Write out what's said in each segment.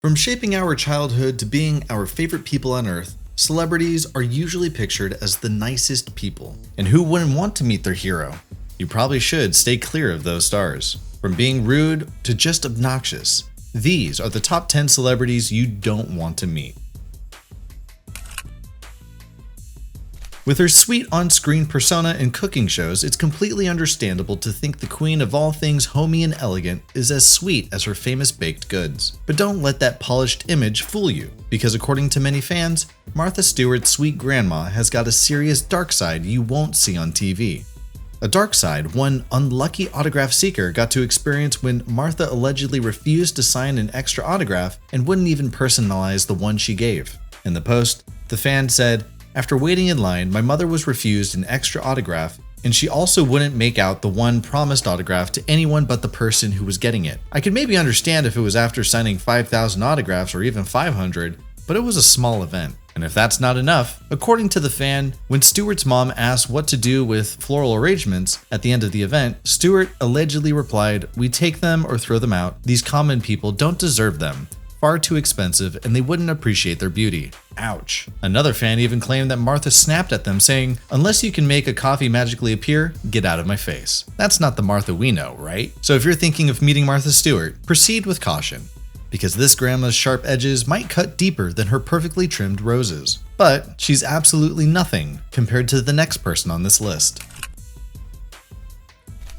From shaping our childhood to being our favorite people on earth, celebrities are usually pictured as the nicest people. And who wouldn't want to meet their hero? You probably should stay clear of those stars. From being rude to just obnoxious, these are the top 10 celebrities you don't want to meet. With her sweet on-screen persona and cooking shows, it's completely understandable to think the queen of all things homey and elegant is as sweet as her famous baked goods. But don't let that polished image fool you, because according to many fans, Martha Stewart's sweet grandma has got a serious dark side you won't see on TV. A dark side one unlucky autograph seeker got to experience when Martha allegedly refused to sign an extra autograph and wouldn't even personalize the one she gave. In the post, the fan said, "After waiting in line, my mother was refused an extra autograph, and she also wouldn't make out the one promised autograph to anyone but the person who was getting it. I could maybe understand if it was after signing 5,000 autographs or even 500, but it was a small event." And if that's not enough, according to the fan, when Stewart's mom asked what to do with floral arrangements at the end of the event, Stewart allegedly replied, "We take them or throw them out. These common people don't deserve them. Far too expensive, and they wouldn't appreciate their beauty." Ouch. Another fan even claimed that Martha snapped at them, saying, "Unless you can make a coffee magically appear, get out of my face." That's not the Martha we know, right? So if you're thinking of meeting Martha Stewart, proceed with caution, because this grandma's sharp edges might cut deeper than her perfectly trimmed roses. But she's absolutely nothing compared to the next person on this list.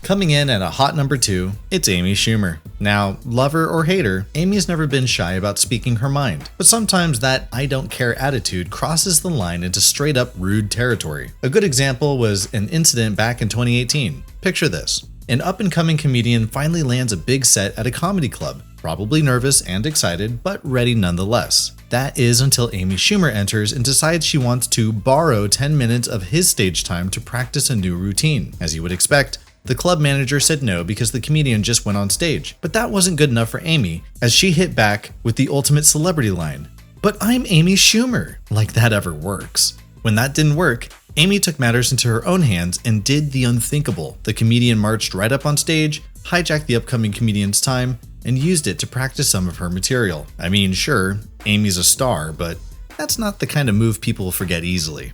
Coming in at a hot number 2, it's Amy Schumer. Now, lover or hater, Amy's never been shy about speaking her mind, but sometimes that "I don't care" attitude crosses the line into straight up rude territory. A good example was an incident back in 2018. Picture this. An up-and-coming comedian finally lands a big set at a comedy club, probably nervous and excited, but ready nonetheless. That is until Amy Schumer enters and decides she wants to borrow 10 minutes of his stage time to practice a new routine. As you would expect, the club manager said no because the comedian just went on stage. But that wasn't good enough for Amy, as she hit back with the ultimate celebrity line, "But I'm Amy Schumer." Like that ever works. When that didn't work, Amy took matters into her own hands and did the unthinkable. The comedian marched right up on stage, hijacked the upcoming comedian's time, and used it to practice some of her material. I mean, sure, Amy's a star, but that's not the kind of move people forget easily.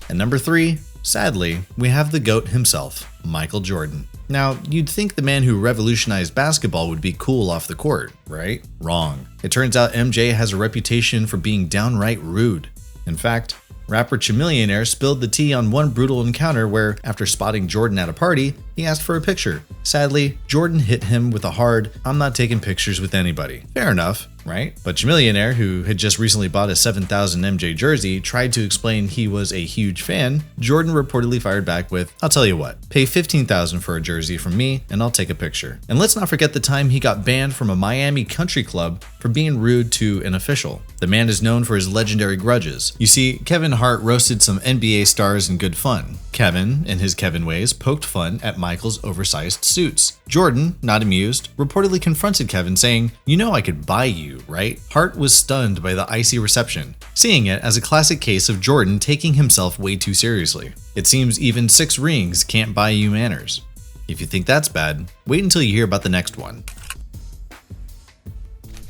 And number 3, sadly, we have the GOAT himself, Michael Jordan. Now, you'd think the man who revolutionized basketball would be cool off the court, right? Wrong. It turns out MJ has a reputation for being downright rude. In fact, rapper Chamillionaire spilled the tea on one brutal encounter where, after spotting Jordan at a party, he asked for a picture. Sadly, Jordan hit him with a hard, "I'm not taking pictures with anybody." Fair enough, right? But Chamillionaire, who had just recently bought a 7,000 MJ jersey, tried to explain he was a huge fan. Jordan reportedly fired back with, "I'll tell you what, pay 15,000 for a jersey from me and I'll take a picture." And let's not forget the time he got banned from a Miami country club for being rude to an official. The man is known for his legendary grudges. You see, Kevin Hart roasted some NBA stars in good fun. Kevin, in his Kevin ways, poked fun at Michael's oversized suits. Jordan, not amused, reportedly confronted Kevin saying, "You know I could buy you, right?" Hart was stunned by the icy reception, seeing it as a classic case of Jordan taking himself way too seriously. It seems even 6 rings can't buy you manners. If you think that's bad, wait until you hear about the next one.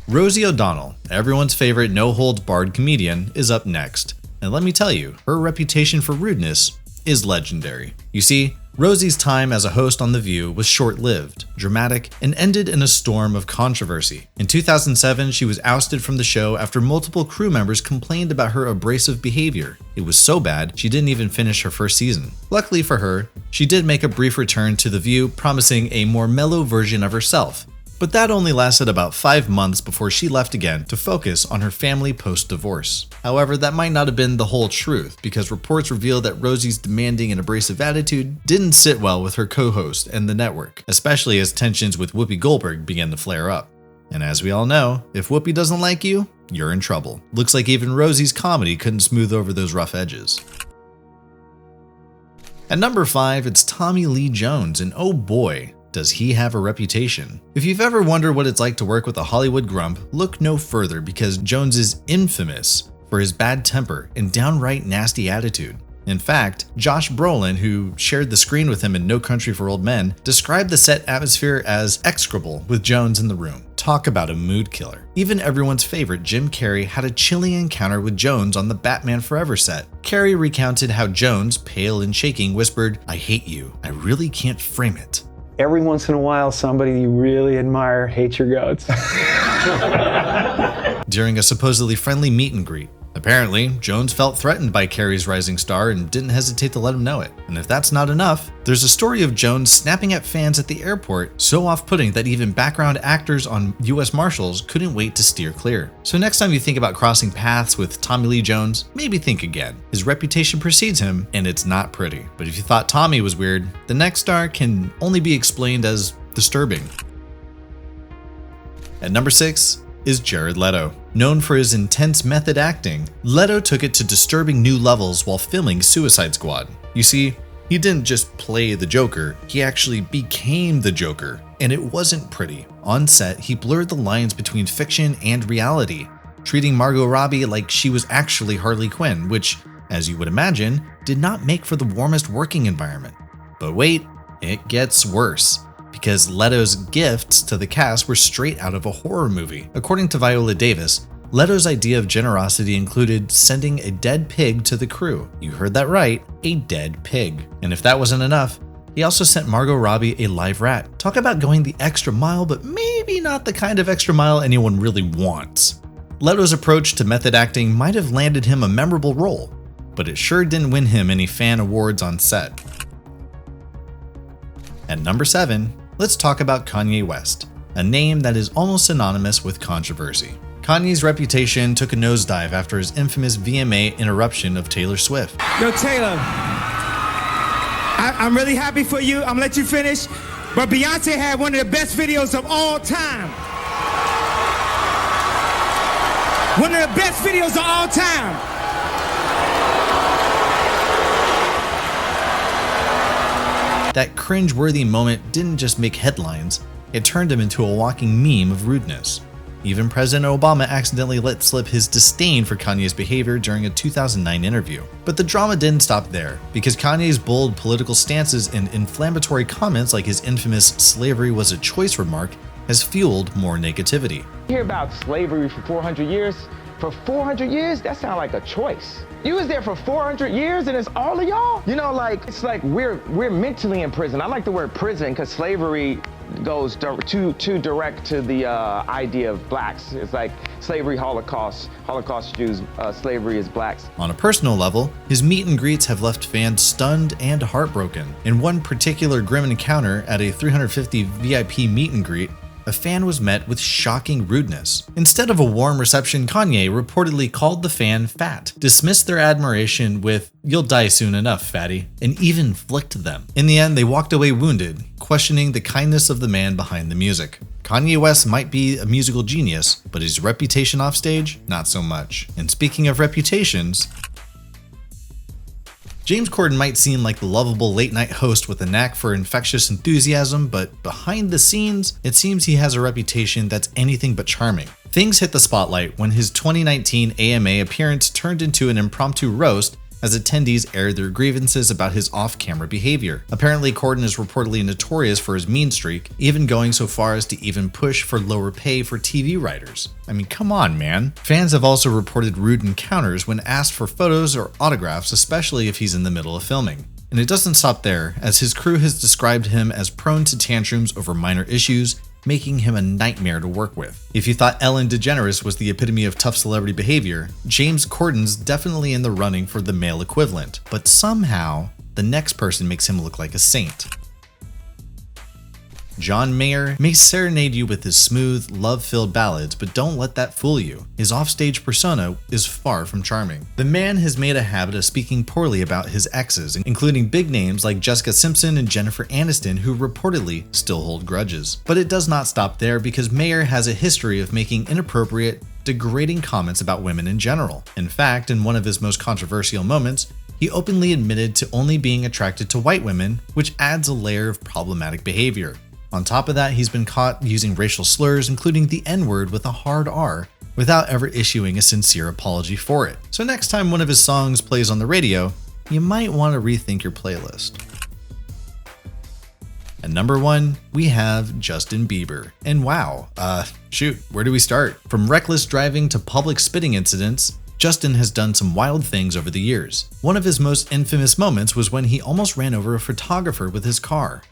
Rosie ODonnell, everyone's favorite no-holds-barred comedian, is up next. And let me tell you, her reputation for rudeness is legendary. You see, Rosie's time as a host on The View was short-lived, dramatic, and ended in a storm of controversy. In 2007, she was ousted from the show after multiple crew members complained about her abrasive behavior. It was so bad, she didn't even finish her first season. Luckily for her, she did make a brief return to The View, promising a more mellow version of herself. But that only lasted about 5 months before she left again to focus on her family post-divorce. However, that might not have been the whole truth, because reports revealed that Rosie's demanding and abrasive attitude didn't sit well with her co-host and the network, especially as tensions with Whoopi Goldberg began to flare up. And as we all know, if Whoopi doesn't like you, you're in trouble. Looks like even Rosie's comedy couldn't smooth over those rough edges. At number 5, it's Tommy Lee Jones, and oh boy, does he have a reputation. If you've ever wondered what it's like to work with a Hollywood grump, look no further, because Jones is infamous for his bad temper and downright nasty attitude. In fact, Josh Brolin, who shared the screen with him in No Country for Old Men, described the set atmosphere as execrable with Jones in the room. Talk about a mood killer. Even everyone's favorite Jim Carrey had a chilling encounter with Jones on the Batman Forever set. Carrey recounted how Jones, pale and shaking, whispered, "I hate you. I really can't frame it." Every once in a while, somebody you really admire hates your guts. During a supposedly friendly meet and greet. Apparently, Jones felt threatened by Carrey's rising star and didn't hesitate to let him know it. And if that's not enough, there's a story of Jones snapping at fans at the airport, so off-putting that even background actors on US Marshals couldn't wait to steer clear. So next time you think about crossing paths with Tommy Lee Jones, maybe think again. His reputation precedes him, and it's not pretty. But if you thought Tommy was weird, the next star can only be explained as disturbing. At number 6 is Jared Leto. Known for his intense method acting, Leto took it to disturbing new levels while filming Suicide Squad. You see, he didn't just play the Joker, he actually became the Joker, and it wasn't pretty. On set, he blurred the lines between fiction and reality, treating Margot Robbie like she was actually Harley Quinn, which, as you would imagine, did not make for the warmest working environment. But wait, it gets worse. Because Leto's gifts to the cast were straight out of a horror movie. According to Viola Davis, Leto's idea of generosity included sending a dead pig to the crew. You heard that right, a dead pig. And if that wasn't enough, he also sent Margot Robbie a live rat. Talk about going the extra mile, but maybe not the kind of extra mile anyone really wants. Leto's approach to method acting might have landed him a memorable role, but it sure didn't win him any fan awards on set. At number 7, let's talk about Kanye West, a name that is almost synonymous with controversy. Kanye's reputation took a nosedive after his infamous VMA interruption of Taylor Swift. Yo, Taylor, I'm really happy for you. I'm gonna let you finish. But Beyonce had one of the best videos of all time. One of the best videos of all time. That cringe-worthy moment didn't just make headlines, it turned him into a walking meme of rudeness. Even President Obama accidentally let slip his disdain for Kanye's behavior during a 2009 interview. But the drama didn't stop there, because Kanye's bold political stances and inflammatory comments like his infamous "slavery was a choice" remark has fueled more negativity. You hear about slavery for 400 years? For 400 years, that sounds like a choice. You was there for 400 years and it's all of y'all? You know, like, it's like we're mentally in prison. I like the word prison because slavery goes too direct to the idea of blacks. It's like slavery, Holocaust Jews, slavery is blacks. On a personal level, his meet and greets have left fans stunned and heartbroken. In one particular grim encounter at a 350 VIP meet and greet, a fan was met with shocking rudeness. Instead of a warm reception, Kanye reportedly called the fan fat, dismissed their admiration with "you'll die soon enough, fatty," and even flicked them. In the end, they walked away wounded, questioning the kindness of the man behind the music. Kanye West might be a musical genius, but his reputation offstage, not so much. And speaking of reputations, James Corden might seem like the lovable late-night host with a knack for infectious enthusiasm, but behind the scenes, it seems he has a reputation that's anything but charming. Things hit the spotlight when his 2019 AMA appearance turned into an impromptu roast as attendees aired their grievances about his off-camera behavior. Apparently, Corden is reportedly notorious for his mean streak, even going so far as to even push for lower pay for TV writers. I mean, come on, man. Fans have also reported rude encounters when asked for photos or autographs, especially if he's in the middle of filming. And it doesn't stop there, as his crew has described him as prone to tantrums over minor issues, making him a nightmare to work with. If you thought Ellen DeGeneres was the epitome of tough celebrity behavior, James Corden's definitely in the running for the male equivalent, but somehow, the next person makes him look like a saint. John Mayer may serenade you with his smooth, love-filled ballads, but don't let that fool you. His offstage persona is far from charming. The man has made a habit of speaking poorly about his exes, including big names like Jessica Simpson and Jennifer Aniston, who reportedly still hold grudges. But it does not stop there, because Mayer has a history of making inappropriate, degrading comments about women in general. In fact, in one of his most controversial moments, he openly admitted to only being attracted to white women, which adds a layer of problematic behavior. On top of that, he's been caught using racial slurs, including the N-word with a hard R, without ever issuing a sincere apology for it. So next time one of his songs plays on the radio, you might want to rethink your playlist. At number 1, we have Justin Bieber. And wow, shoot, where do we start? From reckless driving to public spitting incidents, Justin has done some wild things over the years. One of his most infamous moments was when he almost ran over a photographer with his car.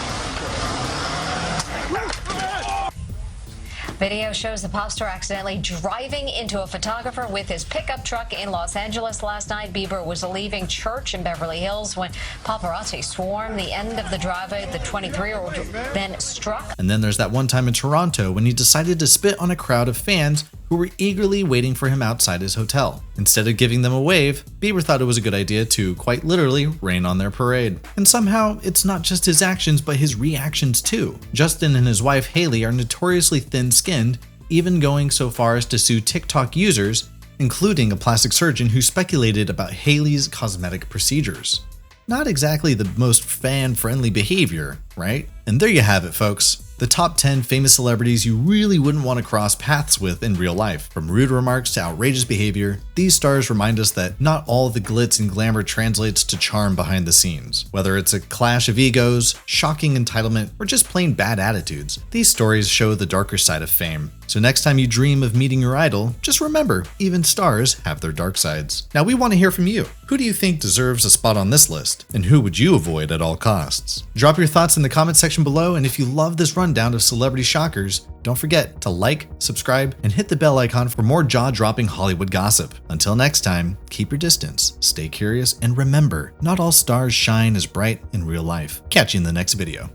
Video shows the pop star accidentally driving into a photographer with his pickup truck in Los Angeles last night. Bieber was leaving church in Beverly Hills when paparazzi swarmed the end of the driveway. The 23-year-old then struck. And then there's that one time in Toronto when he decided to spit on a crowd of fans who were eagerly waiting for him outside his hotel. Instead of giving them a wave, Bieber thought it was a good idea to, quite literally, rain on their parade. And somehow, it's not just his actions, but his reactions too. Justin and his wife Hailey are notoriously thin-skinned, even going so far as to sue TikTok users, including a plastic surgeon who speculated about Hailey's cosmetic procedures. Not exactly the most fan-friendly behavior, right? And there you have it, folks. The top 10 famous celebrities you really wouldn't want to cross paths with in real life. From rude remarks to outrageous behavior, these stars remind us that not all the glitz and glamour translates to charm behind the scenes. Whether it's a clash of egos, shocking entitlement, or just plain bad attitudes, these stories show the darker side of fame. So next time you dream of meeting your idol, just remember, even stars have their dark sides. Now we want to hear from you. Who do you think deserves a spot on this list? And who would you avoid at all costs? Drop your thoughts in the comment section below, and if you love this rundown of celebrity shockers, don't forget to like, subscribe, and hit the bell icon for more jaw-dropping Hollywood gossip. Until next time, keep your distance, stay curious, and remember, not all stars shine as bright in real life. Catch you in the next video.